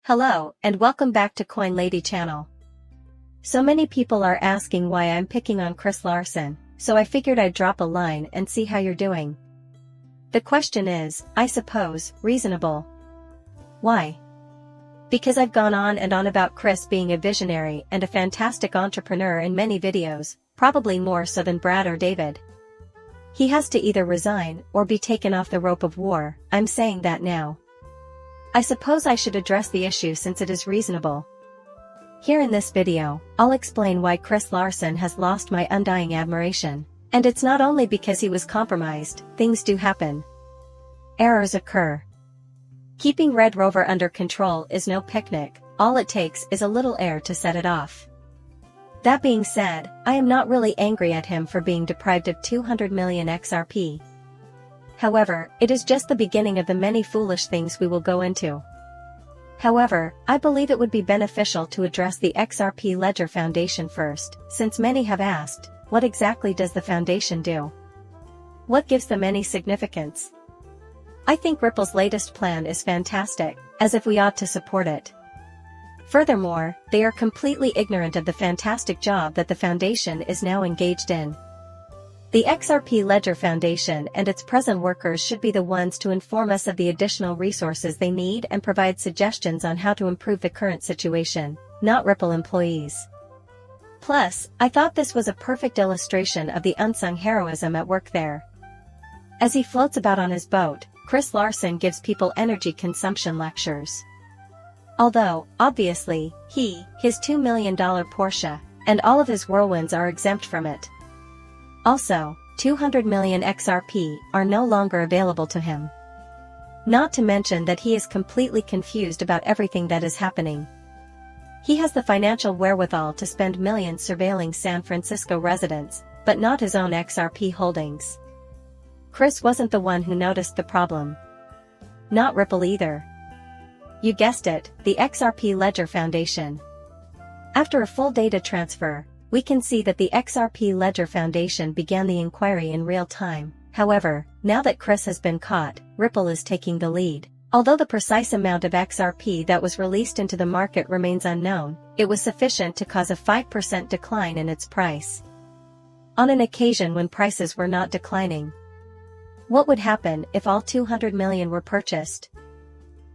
Hello, and welcome back to Coin Lady channel. So many people are asking why I'm picking on Chris Larsen, so I figured I'd drop a line and see how you're doing. The question is, I suppose, reasonable. Why? Because I've gone on and on about Chris being a visionary and a fantastic entrepreneur in many videos, probably more so than Brad or David. He has to either resign or be taken off the rope of war. I'm saying that now. I suppose I should address the issue since it is reasonable. Here in this video, I'll explain why Chris Larsen has lost my undying admiration. And it's not only because he was compromised, things do happen. Errors occur. Keeping Red Rover under control is no picnic, all it takes is a little air to set it off. That being said, I am not really angry at him for being deprived of 200 million XRP. However, it is just the beginning of the many foolish things we will go into. However, I believe it would be beneficial to address the XRP Ledger Foundation first, since many have asked, what exactly does the foundation do? What gives them any significance? I think Ripple's latest plan is fantastic, as if we ought to support it. Furthermore, they are completely ignorant of the fantastic job that the foundation is now engaged in. The XRP Ledger Foundation and its present workers should be the ones to inform us of the additional resources they need and provide suggestions on how to improve the current situation, not Ripple employees. Plus, I thought this was a perfect illustration of the unsung heroism at work there. As he floats about on his boat, Chris Larsen gives people energy consumption lectures. Although, obviously, his $2 million Porsche, and all of his whirlwinds are exempt from it. Also, 200 million XRP are no longer available to him. Not to mention that he is completely confused about everything that is happening. He has the financial wherewithal to spend millions surveilling San Francisco residents, but not his own XRP holdings. Chris wasn't the one who noticed the problem. Not Ripple either. You guessed it, the XRP Ledger Foundation. After a full data transfer, we can see that the XRP Ledger Foundation began the inquiry in real time. However, now that Chris has been caught, Ripple is taking the lead. Although the precise amount of XRP that was released into the market remains unknown, it was sufficient to cause a 5% decline in its price. On an occasion when prices were not declining. What would happen if all 200 million were purchased?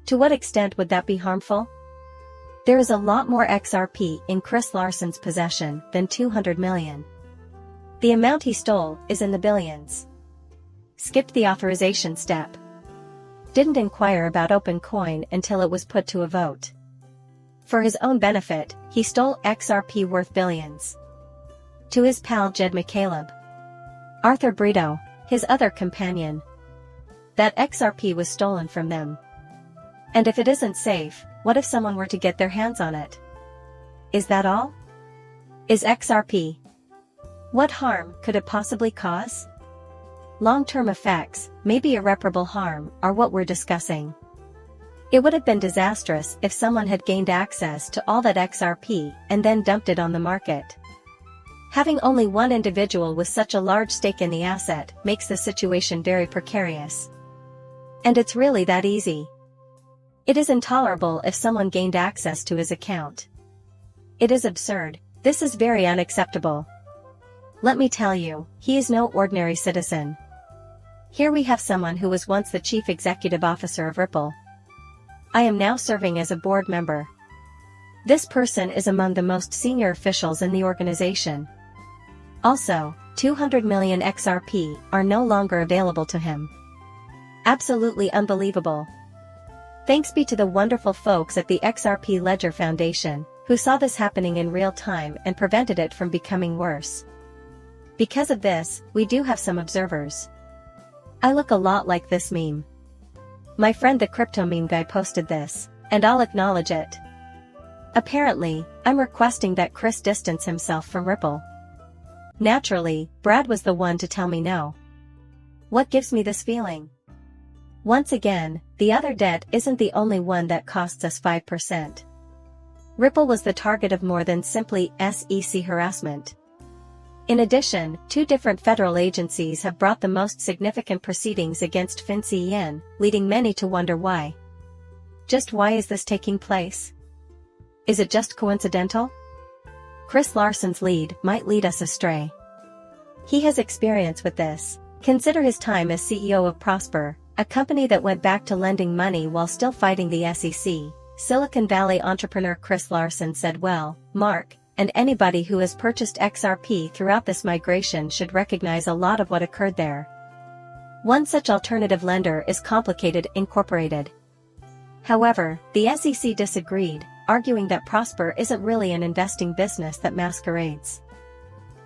To what extent would that be harmful? There is a lot more XRP in Chris Larsen's possession than 200 million. The amount he stole is in the billions. Skipped the authorization step. Didn't inquire about OpenCoin until it was put to a vote. For his own benefit, he stole XRP worth billions. To his pal Jed McCaleb. Arthur Brito, his other companion. That XRP was stolen from them. And if it isn't safe, what if someone were to get their hands on it? Is that all? Is XRP? What harm could it possibly cause? Long-term effects, maybe irreparable harm, are what we're discussing. It would have been disastrous if someone had gained access to all that XRP and then dumped it on the market. Having only one individual with such a large stake in the asset makes the situation very precarious. And it's really that easy. It is intolerable if someone gained access to his account. It is absurd. This is very unacceptable. Let me tell you, he is no ordinary citizen. Here we have someone who was once the chief executive officer of Ripple. I am now serving as a board member. This person is among the most senior officials in the organization. Also, 200 million XRP are no longer available to him. Absolutely unbelievable. Thanks be to the wonderful folks at the XRP Ledger Foundation, who saw this happening in real time and prevented it from becoming worse. Because of this, we do have some observers. I look a lot like this meme. My friend the crypto meme guy posted this, and I'll acknowledge it. Apparently, I'm requesting that Chris distance himself from Ripple. Naturally, Brad was the one to tell me no. What gives me this feeling? Once again, the other debt isn't the only one that costs us 5%. Ripple was the target of more than simply SEC harassment. In addition, two different federal agencies have brought the most significant proceedings against FinCEN, leading many to wonder why. Just why is this taking place? Is it just coincidental? Chris Larsen's lead might lead us astray. He has experience with this. Consider his time as CEO of Prosper, a company that went back to lending money while still fighting the SEC. Silicon Valley entrepreneur Chris Larsen said, "Well, Mark, and anybody who has purchased XRP throughout this migration should recognize a lot of what occurred there. One such alternative lender is Complicated Incorporated." However, the SEC disagreed, arguing that Prosper isn't really an investing business that masquerades.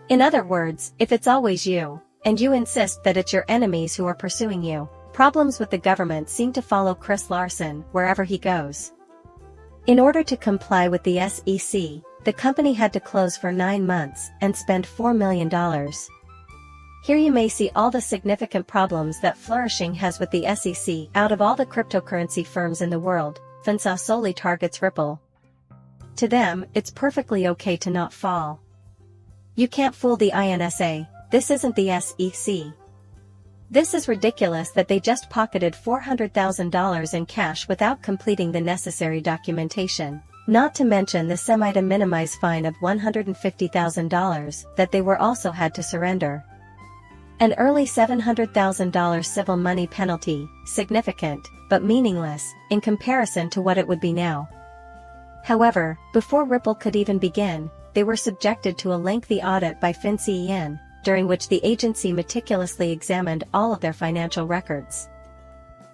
In other words, if it's always you, and you insist that it's your enemies who are pursuing you, problems with the government seem to follow Chris Larsen wherever he goes. In order to comply with the SEC, the company had to close for 9 months and spend $4 million. Here you may see all the significant problems that Flourishing has with the SEC. Out of all the cryptocurrency firms in the world, FinSA solely targets Ripple. To them, it's perfectly okay to not fall. You can't fool the INSA, this isn't the SEC. This is ridiculous that they just pocketed $400,000 in cash without completing the necessary documentation, not to mention the semi-de minimis fine of $150,000 that they were also had to surrender. An early $700,000 civil money penalty, significant, but meaningless, in comparison to what it would be now. However, before Ripple could even begin, they were subjected to a lengthy audit by FinCEN, during which the agency meticulously examined all of their financial records.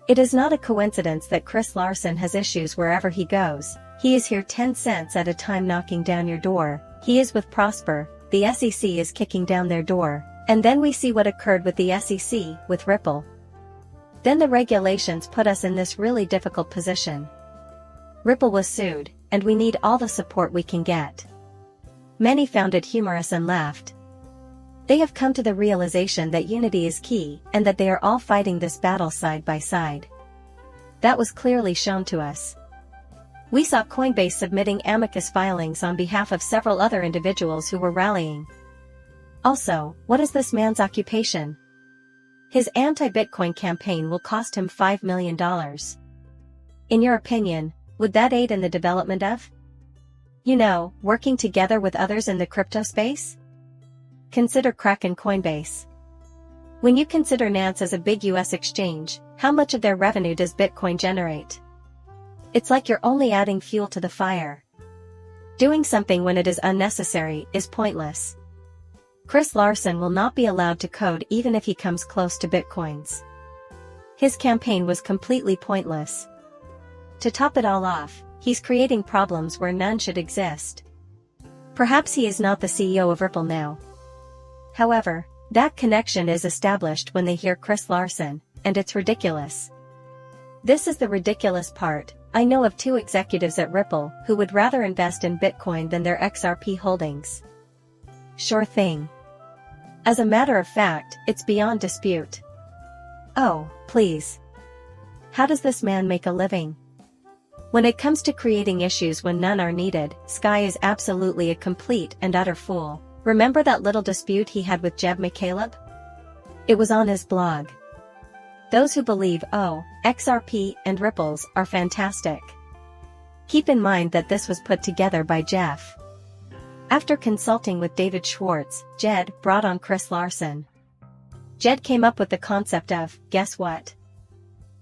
It is not a coincidence that Chris Larsen has issues wherever he goes. He is here 10 cents at a time knocking down your door. He is with Prosper, the SEC is kicking down their door, and then we see what occurred with the SEC, with Ripple. Then the regulations put us in this really difficult position. Ripple was sued, and we need all the support we can get. Many found it humorous and laughed. They have come to the realization that unity is key, and that they are all fighting this battle side by side. That was clearly shown to us. We saw Coinbase submitting amicus filings on behalf of several other individuals who were rallying. Also, what is this man's occupation? His anti-Bitcoin campaign will cost him $5 million. In your opinion, would that aid in the development of? Working together with others in the crypto space? Consider Kraken Coinbase. When you consider Nance as a big US exchange, how much of their revenue does Bitcoin generate? It's like you're only adding fuel to the fire. Doing something when it is unnecessary is pointless. Chris Larsen will not be allowed to code even if he comes close to Bitcoins. His campaign was completely pointless. To top it all off, he's creating problems where none should exist. Perhaps he is not the CEO of Ripple now. However, that connection is established when they hear Chris Larsen, and it's ridiculous. This is the ridiculous part. I know of 2 executives at Ripple who would rather invest in Bitcoin than their XRP holdings. Sure thing. As a matter of fact, it's beyond dispute. Oh, please. How does this man make a living? When it comes to creating issues when none are needed, Sky is absolutely a complete and utter fool. Remember that little dispute he had with Jeb McCaleb? It was on his blog. Those who believe, XRP and Ripples are fantastic. Keep in mind that this was put together by Jeff. After consulting with David Schwartz, Jed brought on Chris Larsen. Jed came up with the concept of, guess what?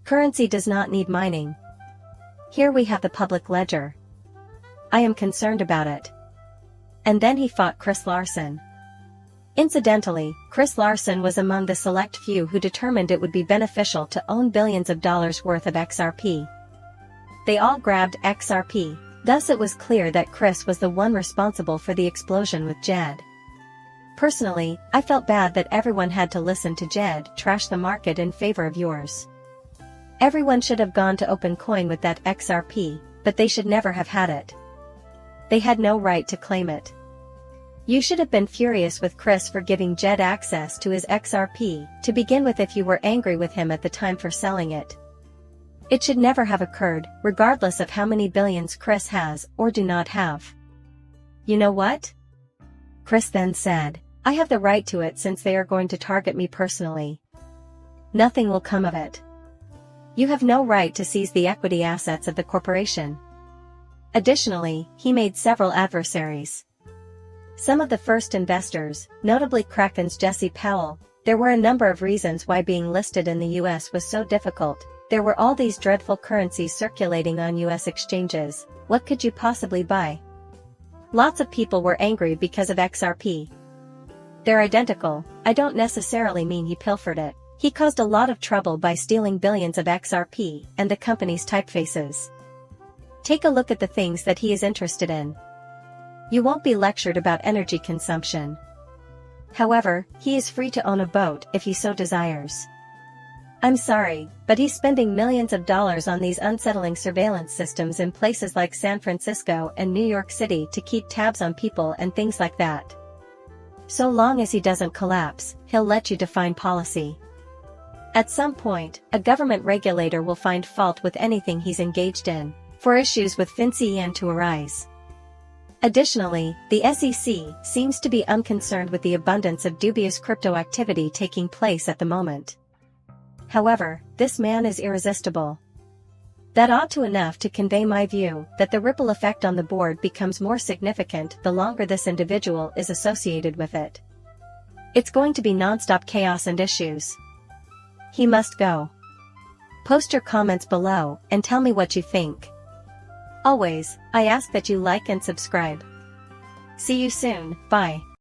Currency does not need mining. Here we have the public ledger. I am concerned about it. And then he fought Chris Larsen. Incidentally, Chris Larsen was among the select few who determined it would be beneficial to own billions of dollars worth of XRP. They all grabbed XRP, thus it was clear that Chris was the one responsible for the explosion with Jed. Personally, I felt bad that everyone had to listen to Jed trash the market in favor of yours. Everyone should have gone to OpenCoin with that XRP, but they should never have had it. They had no right to claim it. You should have been furious with Chris for giving Jed access to his XRP, to begin with, if you were angry with him at the time for selling it. It should never have occurred, regardless of how many billions Chris has or do not have. You know what? Chris then said, I have the right to it since they are going to target me personally. Nothing will come of it. You have no right to seize the equity assets of the corporation. Additionally, he made several adversaries. Some of the first investors, notably Kraken's Jesse Powell. There were a number of reasons why being listed in the US was so difficult. There were all these dreadful currencies circulating on US exchanges. What could you possibly buy? Lots of people were angry because of XRP. They're identical. I don't necessarily mean he pilfered it. He caused a lot of trouble by stealing billions of XRP and the company's typefaces. Take a look at the things that he is interested in. You won't be lectured about energy consumption. However, he is free to own a boat if he so desires. I'm sorry, but he's spending millions of dollars on these unsettling surveillance systems in places like San Francisco and New York City to keep tabs on people and things like that. So long as he doesn't collapse, he'll let you define policy. At some point, a government regulator will find fault with anything he's engaged in, for issues with FinCEN to arise. Additionally, the SEC seems to be unconcerned with the abundance of dubious crypto activity taking place at the moment. However, this man is irresistible. That ought to enough to convey my view that the ripple effect on the board becomes more significant the longer this individual is associated with it. It's going to be non-stop chaos and issues. He must go. Post your comments below and tell me what you think. Always, I ask that you like and subscribe. See you soon, bye.